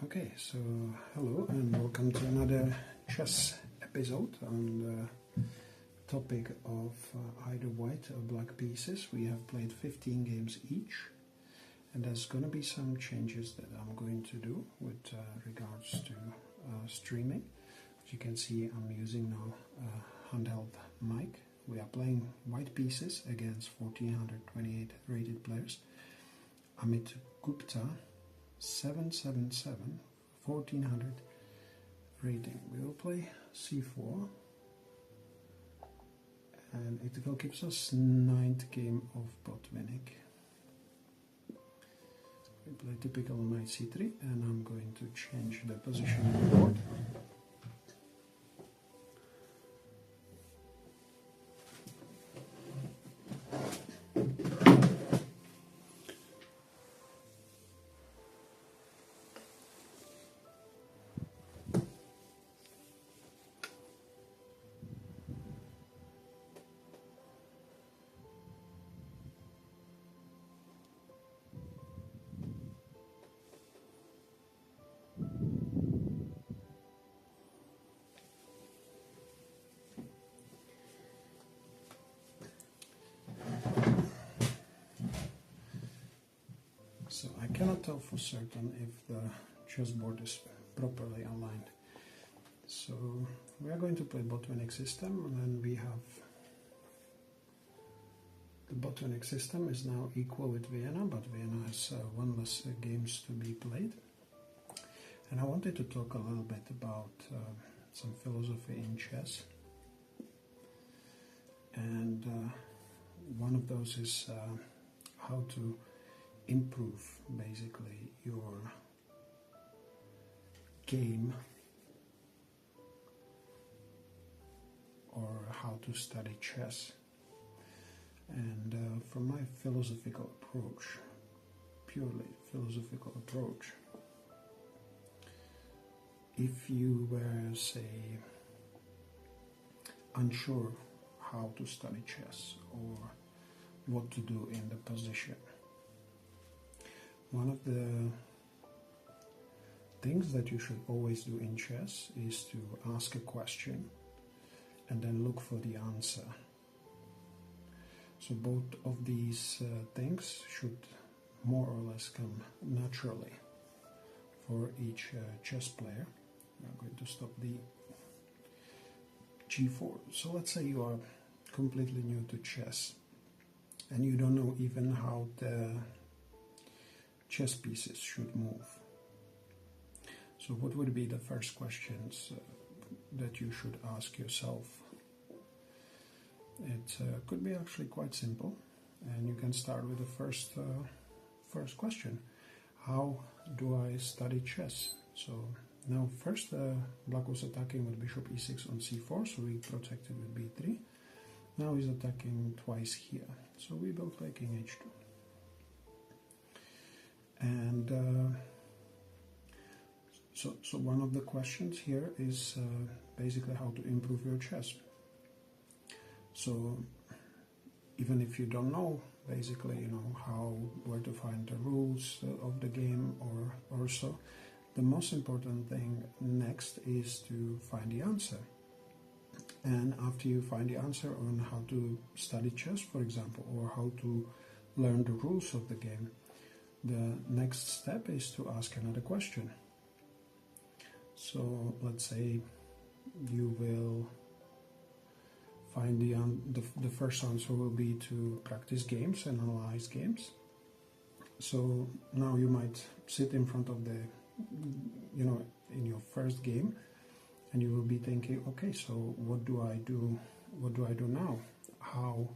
Okay, so hello and welcome to another chess episode on the topic of either white or black pieces. We have played 15 games each, and there's going to be some changes that I'm going to do with regards to streaming. As you can see, I'm using now a handheld mic. We are playing white pieces against 1428 rated players. Amit Gupta 777, 1400 rating. We will play c4, and it will give us 9th game of Botvinnik. We play typical knight c3, and I'm going to change the position of the board. So I cannot tell for certain if the chessboard is properly aligned. So we are going to play Botvinnik system, and then we have the Botvinnik system is now equal with Vienna, but Vienna has one less games to be played. And I wanted to talk a little bit about some philosophy in chess. And one of those is how to improve basically your game, or how to study chess. And from my philosophical approach, purely philosophical approach, if you were, say, unsure how to study chess or what to do in the position, one of the things that you should always do in chess is to ask a question and then look for the answer. So both of these things should more or less come naturally for each chess player. I'm going to stop the g4. So let's say you are completely new to chess and you don't know even how the chess pieces should move. So what would be the first questions that you should ask yourself? It could be actually quite simple, and you can start with the first question. How do I study chess? So now first black was attacking with bishop e6 on c4, so we protected with b3. Now he's attacking twice here, so we will play king h2. And so one of the questions here is basically how to improve your chess. So even if you don't know basically, where to find the rules of the game or so, the most important thing next is to find the answer. And after you find the answer on how to study chess, for example, or how to learn the rules of the game, the next step is to ask another question. So let's say you will find the first answer will be to practice games and analyze games. So now you might sit in front of the, in your first game, and you will be thinking, okay, so what do I do? What do I do now? How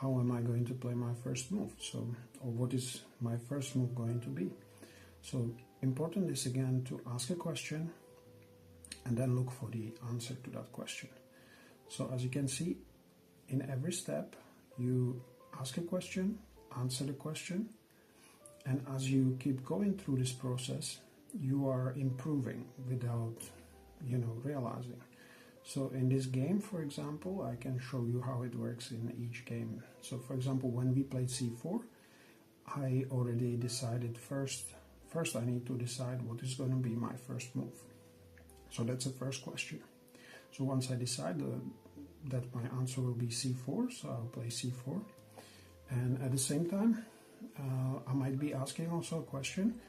am I going to play my first move? So, or what is my first move going to be? So important is again to ask a question and then look for the answer to that question. So as you can see, in every step you ask a question, answer the question, and as you keep going through this process, you are improving without realizing. So in this game, for example, I can show you how it works in each game. So for example, when we played c4, I already decided first first I need to decide what is going to be my first move. So that's the first question. So once I decide that my answer will be c4, so I'll play c4. And at the same time, I might be asking also a question,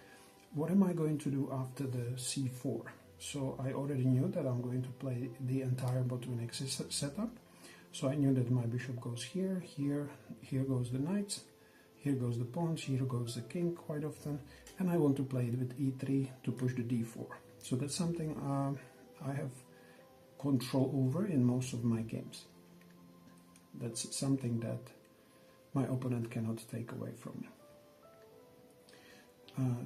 what am I going to do after the c4? So I already knew that I'm going to play the entire Botvinnik setup. So I knew that my bishop goes here, here, here goes the knights, here goes the pawns, here goes the king quite often, and I want to play it with e3 to push the d4. So that's something I have control over in most of my games. That's something that my opponent cannot take away from me.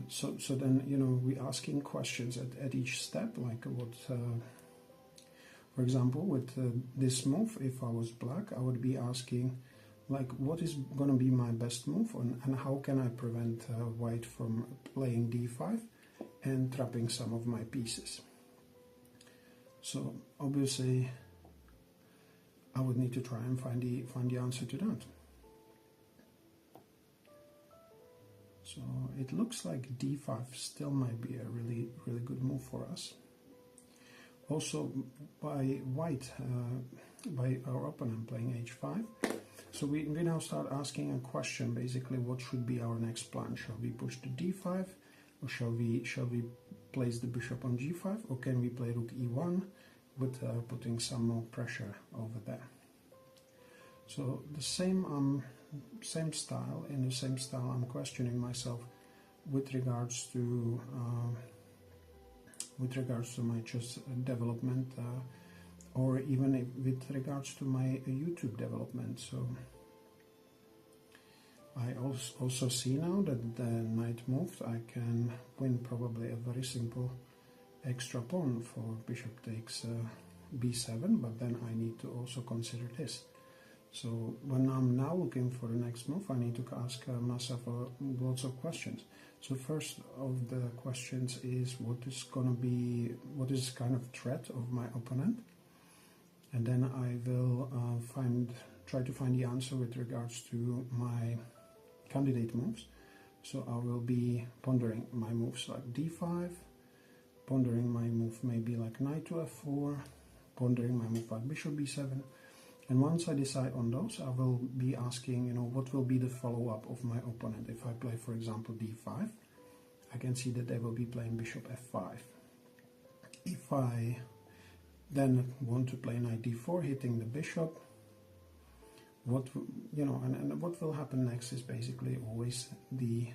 So then, you know, we're asking questions at each step, like what, for example, with this move, if I was black, I would be asking, like, what is going to be my best move, and how can I prevent white from playing d5 and trapping some of my pieces. So obviously, I would need to try and find the answer to that. So it looks like d5 still might be a really good move for us. Also, by white, by our opponent playing h5, so we now start asking a question, basically, what should be our next plan? Shall we push the d5, or shall we place the bishop on g5, or can we play rook e1 with putting some more pressure over there? So the same style, in the same style, I'm questioning myself with regards to my chess development, or even with regards to my YouTube development. So I also see now that the knight moved, I can win probably a very simple extra pawn for bishop takes b7, but then I need to also consider this. So when I'm now looking for the next move, I need to ask myself lots of questions. So first of the questions is what is kind of threat of my opponent, and then I will try to find the answer with regards to my candidate moves. So I will be pondering my moves like d5, pondering my move maybe like knight to f4, pondering my move like bishop b7. And once I decide on those, I will be asking, you know, what will be the follow-up of my opponent. If I play, for example, d5, I can see that they will be playing bishop f5. If I then want to play knight d4, hitting the bishop, what will happen next is basically always the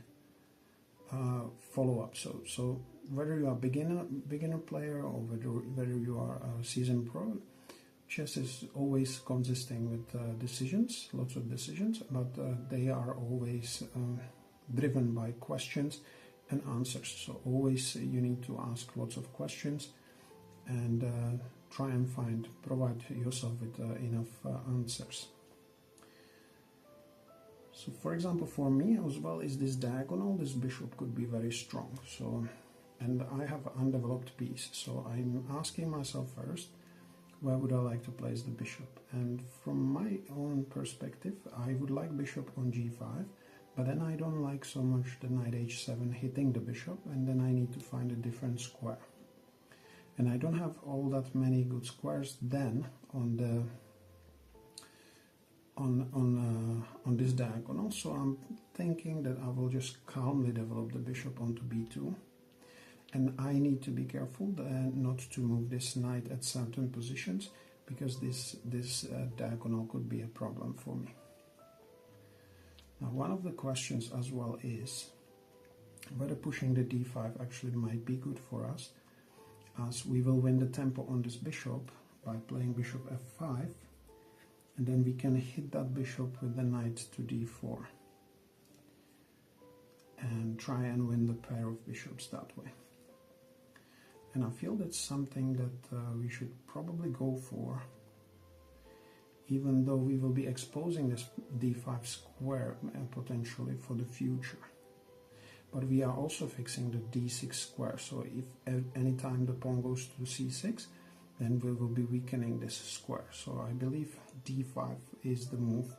follow-up. So whether you are beginner player or whether you are a seasoned pro, chess is always consisting with decisions, lots of decisions, but they are always driven by questions and answers. So always you need to ask lots of questions and try and provide yourself with enough answers. So for example, for me as well is this diagonal, this bishop could be very strong. So, and I have an undeveloped piece, so I'm asking myself first, where would I like to place the bishop? And from my own perspective, I would like bishop on g5, but then I don't like so much the knight h7 hitting the bishop, and then I need to find a different square. And I don't have all that many good squares then on the on this diagonal, so I'm thinking that I will just calmly develop the bishop onto b2. And I need to be careful not to move this knight at certain positions, because this diagonal could be a problem for me. Now, one of the questions as well is whether pushing the d5 actually might be good for us, as we will win the tempo on this bishop by playing bishop f5, and then we can hit that bishop with the knight to d4 and try and win the pair of bishops that way. And I feel that's something that we should probably go for, even though we will be exposing this d5 square potentially for the future. But we are also fixing the d6 square, so if any time the pawn goes to c6, then we will be weakening this square. So I believe d5 is the move,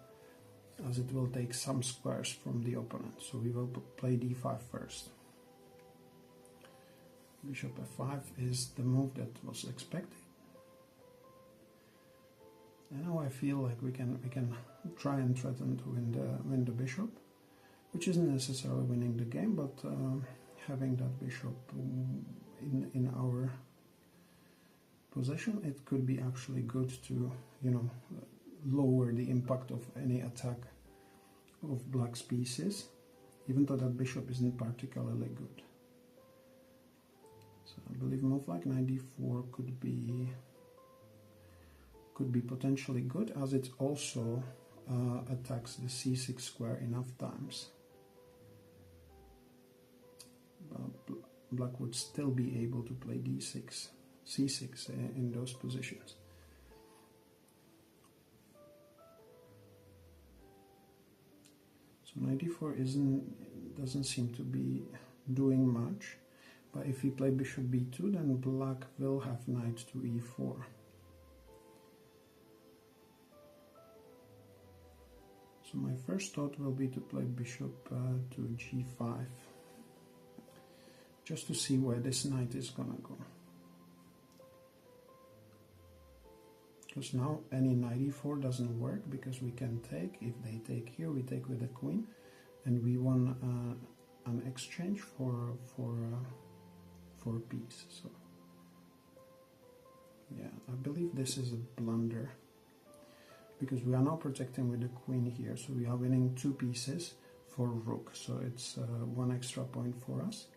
as it will take some squares from the opponent. So we will play d5 first. Bishop f5 is the move that was expected. And now I feel like we can try and threaten to win the bishop, which isn't necessarily winning the game, but having that bishop in our possession, it could be actually good to, you know, lower the impact of any attack of black's pieces, even though that bishop isn't particularly good. So I believe move like knight d4 could be potentially good, as it also attacks the c6 square enough times. Black would still be able to play d6, c6 in those positions. So knight d4 doesn't seem to be doing much, but if we play bishop b2, then black will have knight to e4. So my first thought will be to play bishop to g5, just to see where this knight is gonna go. Because now any knight e4 doesn't work, because we can take. If they take here, we take with the queen, and we won an exchange for a piece. So yeah, I believe this is a blunder, because we are now protecting with the queen here, so we are winning 2 pieces for rook, so it's 1 extra point for us.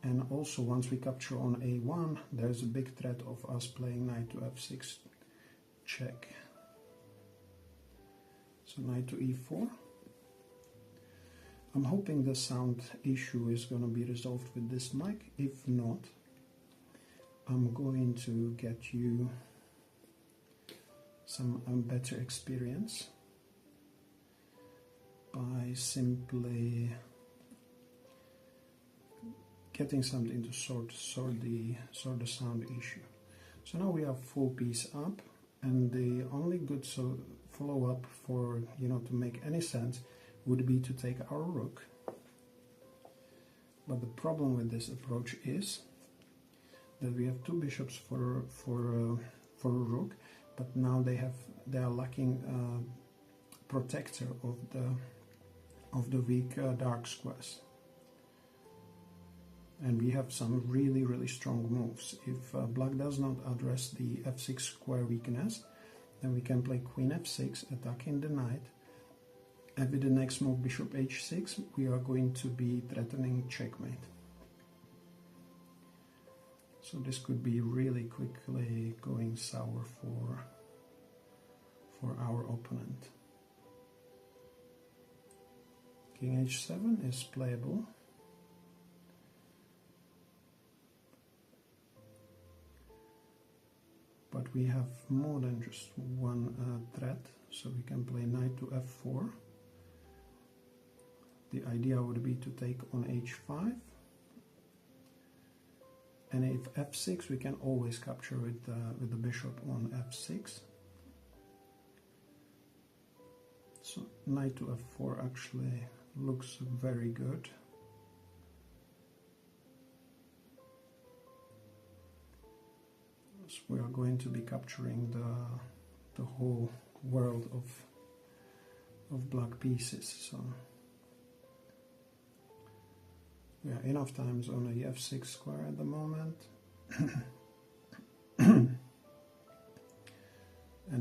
And also, once we capture on a1, there's a big threat of us playing knight to f6 check. So knight to e4. I'm hoping the sound issue is going to be resolved with this mic. If not, I'm going to get you some better experience by simply getting something to sort the sound issue. So now we have full piece up, and the only good follow up for, you know, to make any sense would be to take our rook. But the problem with this approach is that we have 2 bishops for a rook, but now they are lacking protector of the weak dark squares. And we have some really strong moves. If black does not address the f6 square weakness, then we can play queen f6, attacking the knight, and with the next move bishop h6, we are going to be threatening checkmate. So this could be really quickly going sour for our opponent. King h7 is playable. But we have more than just one threat, so we can play knight to f4. The idea would be to take on h5, and if f6, we can always capture with the bishop on f6. So knight to f4 actually looks very good. So we are going to be capturing the whole world of black pieces. So we are enough times on the f6 square at the moment. And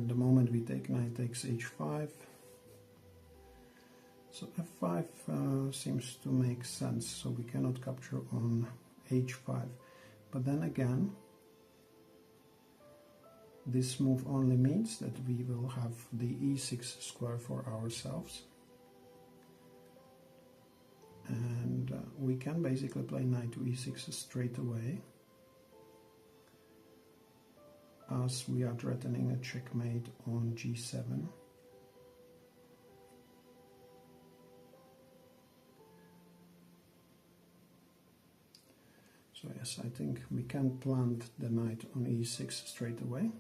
the moment we take knight takes h5. So f5 seems to make sense, so we cannot capture on h5. But then again, this move only means that we will have the e6 square for ourselves. And we can basically play knight to e6 straight away, as we are threatening a checkmate on g7. So yes, I think we can plant the knight on e6 straight away.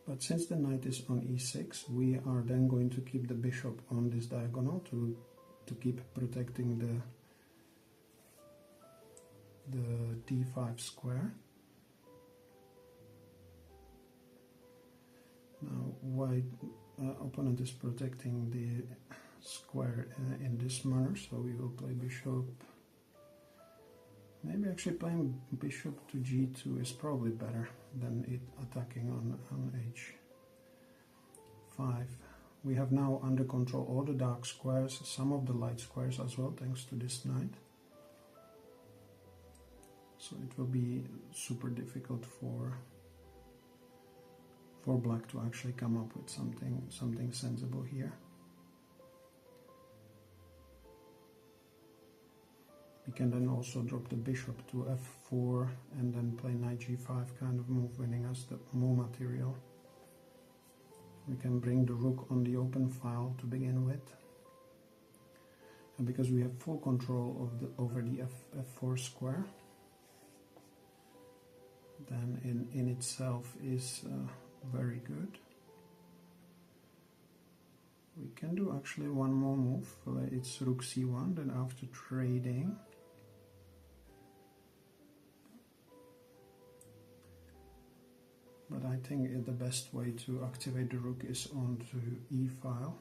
But since the knight is on e6, we are then going to keep the bishop on this diagonal to to keep protecting the d5 square. Now white opponent is protecting the square in this manner, so we will play bishop. Maybe actually playing bishop to g2 is probably better than it attacking on h5. We have now under control all the dark squares, some of the light squares as well, thanks to this knight. So it will be super difficult for black to actually come up with something sensible here. We can then also drop the bishop to f4 and then play knight g5 kind of move, winning us the more material. We can bring the rook on the open file to begin with. And because we have full control of over the f4 square, then in itself is very good. We can do actually one more move. It's rook c1, then after trading, but I think the best way to activate the rook is onto e file.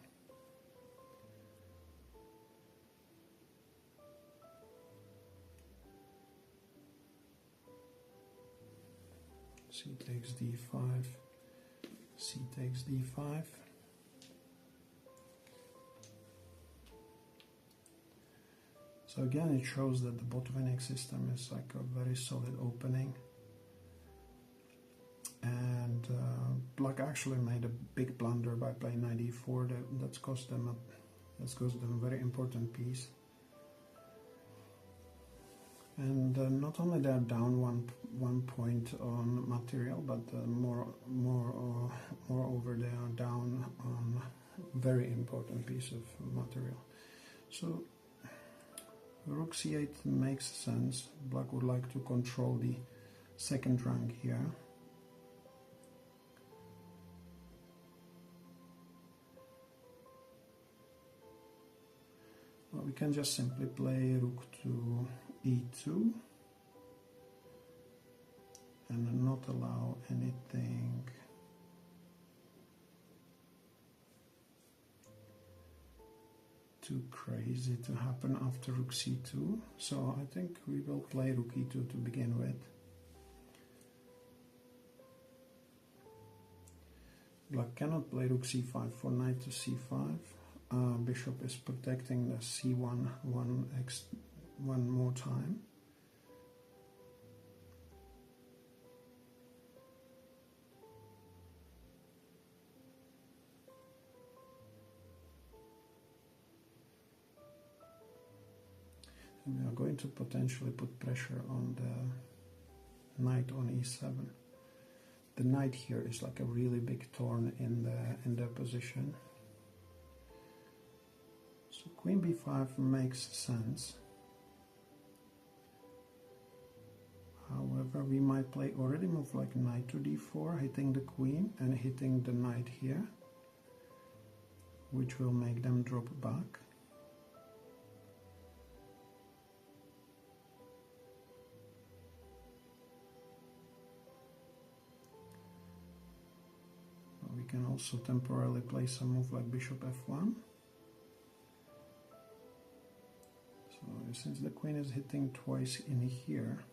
C takes d5, c takes d5. So again, it shows that the Botvinnik system is like a very solid opening. And black actually made a big blunder by playing knight e4. That's cost them a very important piece. And not only they're down one point on material, but moreover they are down on a very important piece of material. So rook c8 makes sense. Black would like to control the second rank here. Well, we can just simply play rook to e2 and not allow anything too crazy to happen after rook c2. So I think we will play rook e2 to begin with. Black cannot play rook c5 for knight to c5. Bishop is protecting the c1 one more time. And we are going to potentially put pressure on the knight on e7. The knight here is like a really big thorn in their position. So queen b5 makes sense. However, we might play already move like knight to d4, hitting the queen and hitting the knight here, which will make them drop back. We can also temporarily play some move like bishop f1. So since the queen is hitting twice in here,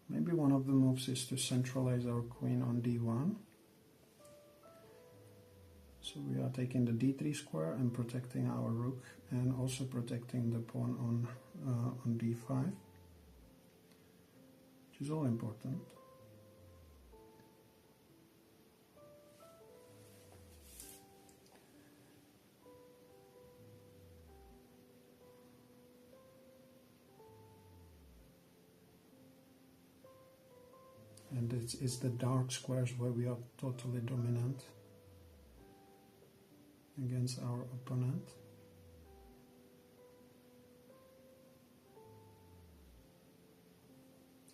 maybe one of the moves is to centralize our queen on d1. So we are taking the d3 square and protecting our rook, and also protecting the pawn on d5, which is all important. And it's the dark squares where we are totally dominant against our opponent.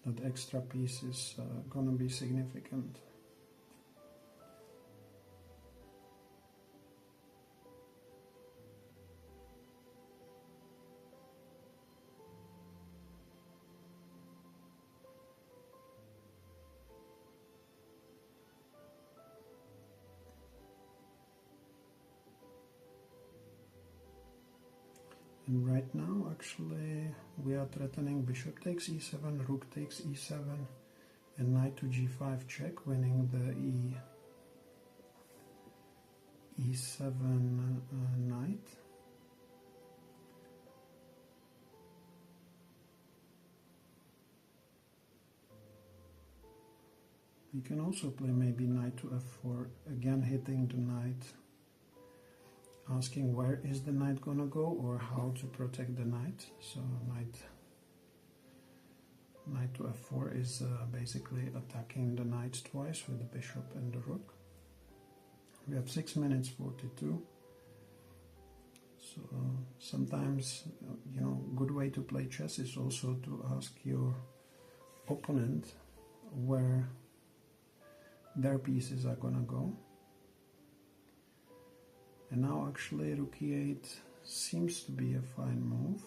That extra piece is going to be significant. And right now, actually, we are threatening bishop takes e7, rook takes e7, and knight to g5 check, winning the e7 knight. You can also play maybe knight to f4, again hitting the knight, asking where is the knight gonna go or how to protect the knight. So knight to f4 is basically attacking the knights twice with the bishop and the rook. We have 6 minutes 42. So sometimes, you know, good way to play chess is also to ask your opponent where their pieces are gonna go. And now actually rook e8 seems to be a fine move.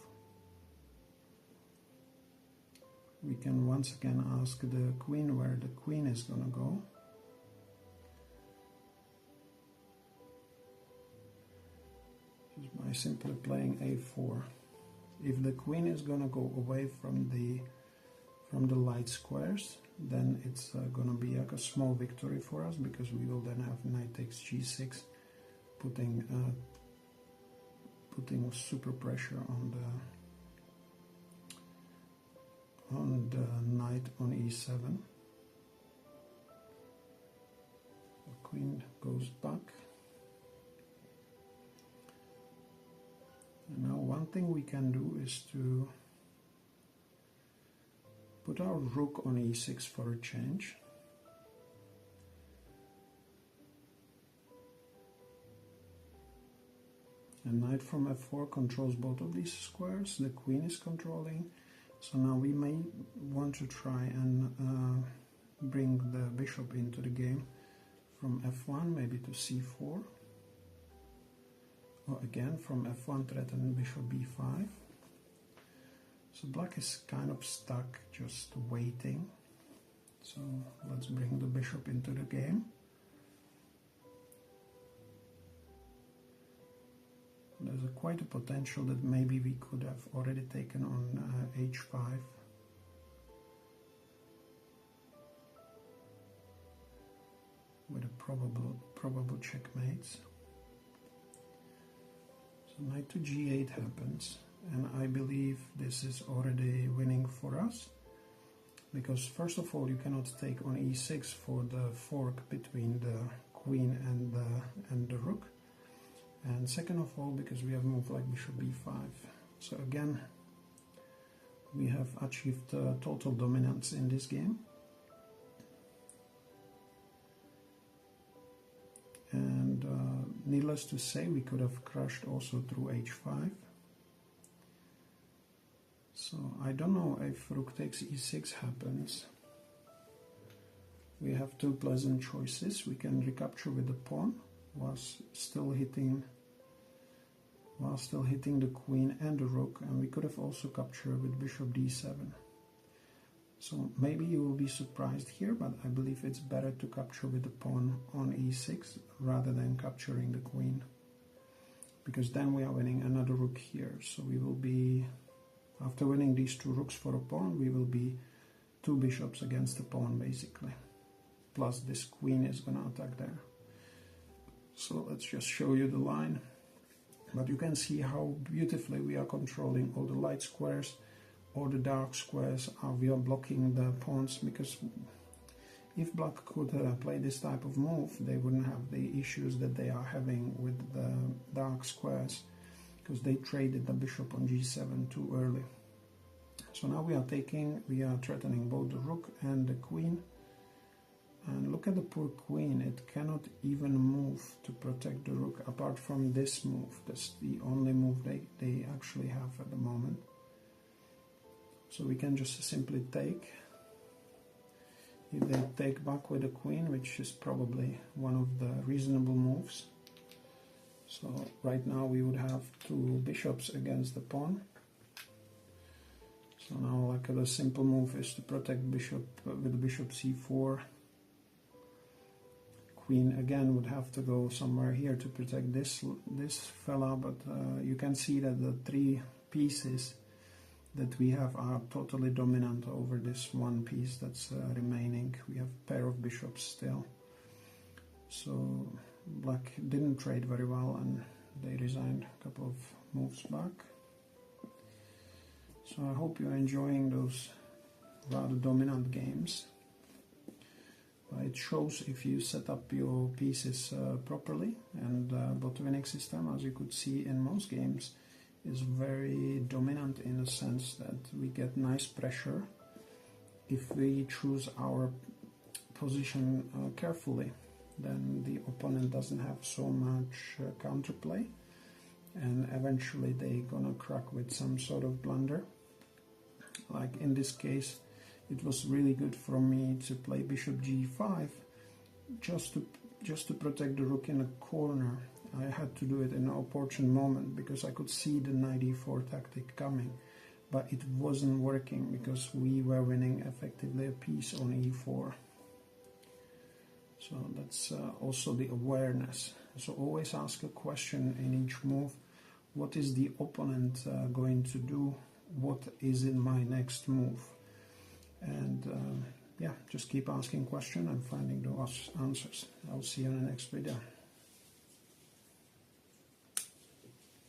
We can once again ask the queen where the queen is gonna go. Just by simply playing a4. If the queen is gonna go away from the light squares, then it's gonna be like a small victory for us, because we will then have knight takes g6, putting super pressure on the knight on e7. The queen goes back. And now one thing we can do is to put our rook on e6 for a change. And knight from f4 controls both of these squares. The queen is controlling. So now we may want to try and bring the bishop into the game from f1 maybe to c4. Or again from f1 threaten bishop b5. So black is kind of stuck, just waiting. So let's bring the bishop into the game. There's quite a potential that maybe we could have already taken on h5. With a probable checkmates. So knight to g8 happens, and I believe this is already winning for us, because first of all you cannot take on e6 for the fork between the queen and the rook, and second of all because we have moved like bishop b5. So again we have achieved total dominance in this game. And needless to say, we could have crushed also through h5. So I don't know if rook takes e6 happens. We have two pleasant choices. We can recapture with the pawn while still hitting the queen and the rook, and we could have also captured with bishop d7. So maybe you will be surprised here, but I believe it's better to capture with the pawn on e6 rather than capturing the queen, because then we are winning another rook here. So we will be, after winning these two rooks for a pawn, we will be two bishops against the pawn basically, plus this queen is gonna attack there. So let's just show you the line, but you can see how beautifully we are controlling all the light squares. Or the dark squares, we are blocking the pawns, because if black could play this type of move, they wouldn't have the issues that they are having with the dark squares, because they traded the bishop on g7 too early. So now we are threatening both the rook and the queen. And look at the poor queen, it cannot even move to protect the rook, apart from this move. That's the only move they actually have at the moment. So we can just simply take. If they take back with the queen, which is probably one of the reasonable moves. So right now we would have two bishops against the pawn. So now like the simple move is to protect bishop with the bishop c4. queen again would have to go somewhere here to protect this fella, but you can see that the 3 pieces that we have are totally dominant over this one piece that's remaining. We have a pair of bishops still. So black didn't trade very well and they resigned a couple of moves back. So I hope you're enjoying those rather dominant games. It shows if you set up your pieces properly, and Botvinnik system, as you could see in most games, is very dominant in the sense that we get nice pressure if we choose our position carefully. Then the opponent doesn't have so much counterplay, and eventually they're gonna crack with some sort of blunder. Like in this case, it was really good for me to play bishop g5 just to protect the rook in a corner. I had to do it in an opportune moment because I could see the knight e4 tactic coming, but it wasn't working because we were winning effectively a piece on e4. So that's also the awareness. So always ask a question in each move. What is the opponent going to do? What is in my next move? And yeah, just keep asking questions and finding those answers. I'll see you in the next video.